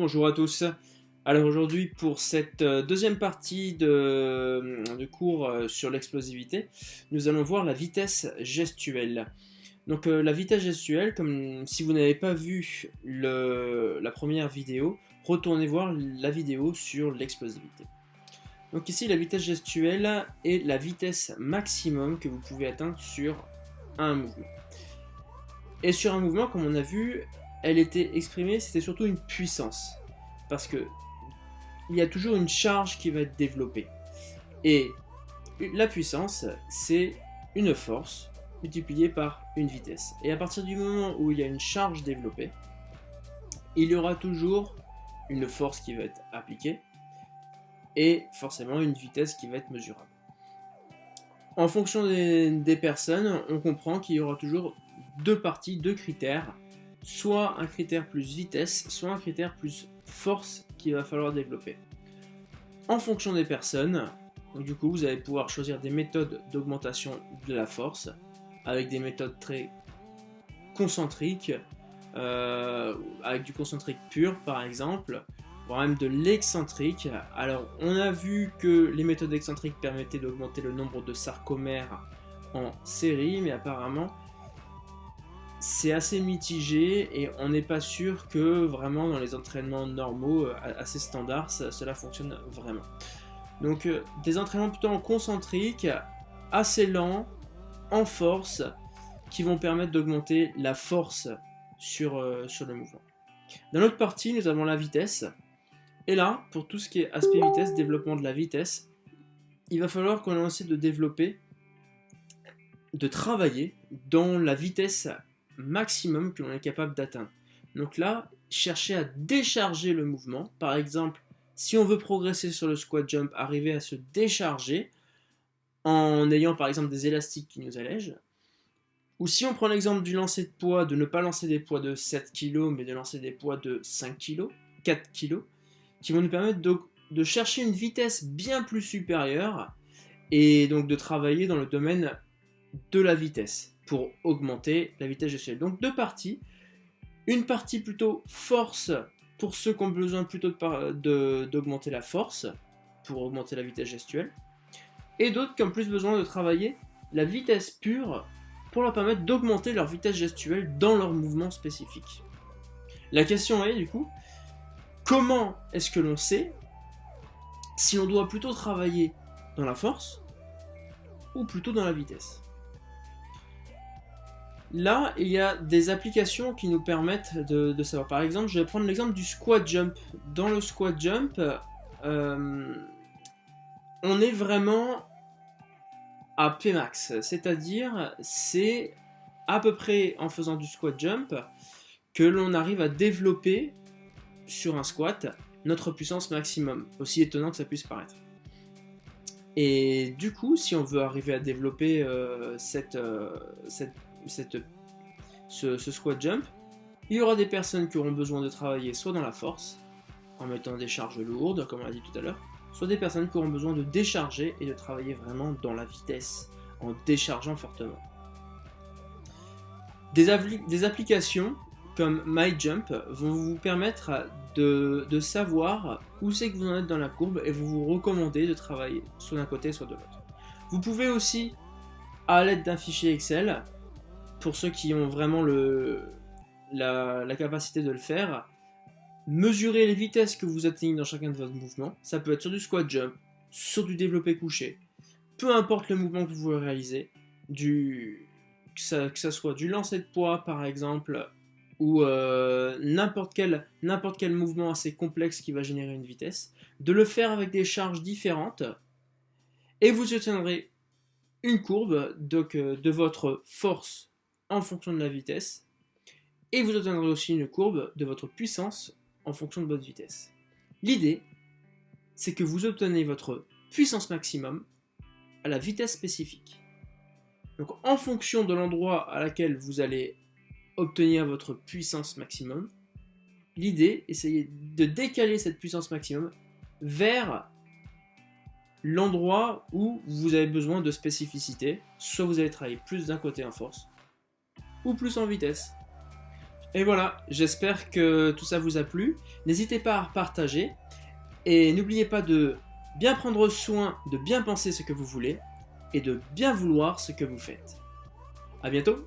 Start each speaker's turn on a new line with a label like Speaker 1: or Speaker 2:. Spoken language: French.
Speaker 1: bonjour à tous. Alors aujourd'hui pour cette deuxième partie de cours sur l'explosivité, nous allons voir la vitesse gestuelle. Donc la vitesse gestuelle, comme si vous n'avez pas vu la première vidéo, retournez voir la vidéo sur l'explosivité. Donc ici la vitesse gestuelle est la vitesse maximum que vous pouvez atteindre sur un mouvement. Et sur un mouvement, comme on a vu, elle était exprimée, c'était surtout une puissance. Parce que il y a toujours une charge qui va être développée. Et la puissance, c'est une force multipliée par une vitesse. Et à partir du moment où il y a une charge développée, il y aura toujours une force qui va être appliquée et forcément une vitesse qui va être mesurable. En fonction des personnes, on comprend qu'il y aura toujours deux parties, deux critères, soit un critère plus vitesse, soit un critère plus force qu'il va falloir développer. En fonction des personnes, du coup, vous allez pouvoir choisir des méthodes d'augmentation de la force, avec des méthodes très concentriques, avec du concentrique pur par exemple, voire même de l'excentrique. Alors, on a vu que les méthodes excentriques permettaient d'augmenter le nombre de sarcomères en série, mais apparemment, c'est assez mitigé et on n'est pas sûr que vraiment dans les entraînements normaux, assez standards, cela fonctionne vraiment. Donc des entraînements plutôt en concentrique, assez lents, en force, qui vont permettre d'augmenter la force sur le mouvement. Dans l'autre partie, nous avons la vitesse. Et là, pour tout ce qui est aspect vitesse, développement de la vitesse, il va falloir qu'on essaie de développer, de travailler dans la vitesse maximum que l'on est capable d'atteindre. Donc là, chercher à décharger le mouvement. Par exemple, si on veut progresser sur le squat jump, arriver à se décharger en ayant par exemple des élastiques qui nous allègent. Ou si on prend l'exemple du lancer de poids, de ne pas lancer des poids de 7 kg, mais de lancer des poids de 5 kg, 4 kg, qui vont nous permettre de chercher une vitesse bien plus supérieure et donc de travailler dans le domaine de la vitesse pour augmenter la vitesse gestuelle. Donc deux parties, une partie plutôt force pour ceux qui ont besoin plutôt d'augmenter la force pour augmenter la vitesse gestuelle, et d'autres qui ont plus besoin de travailler la vitesse pure pour leur permettre d'augmenter leur vitesse gestuelle dans leur mouvement spécifique. La question est du coup, comment est-ce que l'on sait si on doit plutôt travailler dans la force ou plutôt dans la vitesse? Là, il y a des applications qui nous permettent de savoir. Par exemple, je vais prendre l'exemple du squat jump. Dans le squat jump, on est vraiment à Pmax, c'est-à-dire c'est à peu près en faisant du squat jump que l'on arrive à développer sur un squat notre puissance maximum, aussi étonnant que ça puisse paraître. Et du coup, si on veut arriver à développer ce squat jump, il y aura des personnes qui auront besoin de travailler soit dans la force, en mettant des charges lourdes, comme on l'a dit tout à l'heure, soit des personnes qui auront besoin de décharger et de travailler vraiment dans la vitesse, en déchargeant fortement. Des applications comme MyJump vont vous permettre de savoir où c'est que vous en êtes dans la courbe et vous recommander de travailler soit d'un côté soit de l'autre. Vous pouvez aussi, à l'aide d'un fichier Excel, pour ceux qui ont vraiment la capacité de le faire, mesurer les vitesses que vous atteignez dans chacun de vos mouvements. Ça peut être sur du squat jump, sur du développé couché, peu importe le mouvement que vous voulez réaliser, que ça soit du lancer de poids par exemple, ou n'importe quel mouvement assez complexe qui va générer une vitesse, de le faire avec des charges différentes, et vous obtiendrez une courbe de votre force en fonction de la vitesse, et vous obtiendrez aussi une courbe de votre puissance en fonction de votre vitesse. L'idée, c'est que vous obtenez votre puissance maximum à la vitesse spécifique. Donc en fonction de l'endroit à laquelle vous allez obtenir votre puissance maximum, l'idée, essayez de décaler cette puissance maximum vers l'endroit où vous avez besoin de spécificité, soit vous allez travailler plus d'un côté en force, ou plus en vitesse. Et voilà, j'espère que tout ça vous a plu. N'hésitez pas à partager. Et n'oubliez pas de bien prendre soin, de bien penser ce que vous voulez et de bien vouloir ce que vous faites. A bientôt!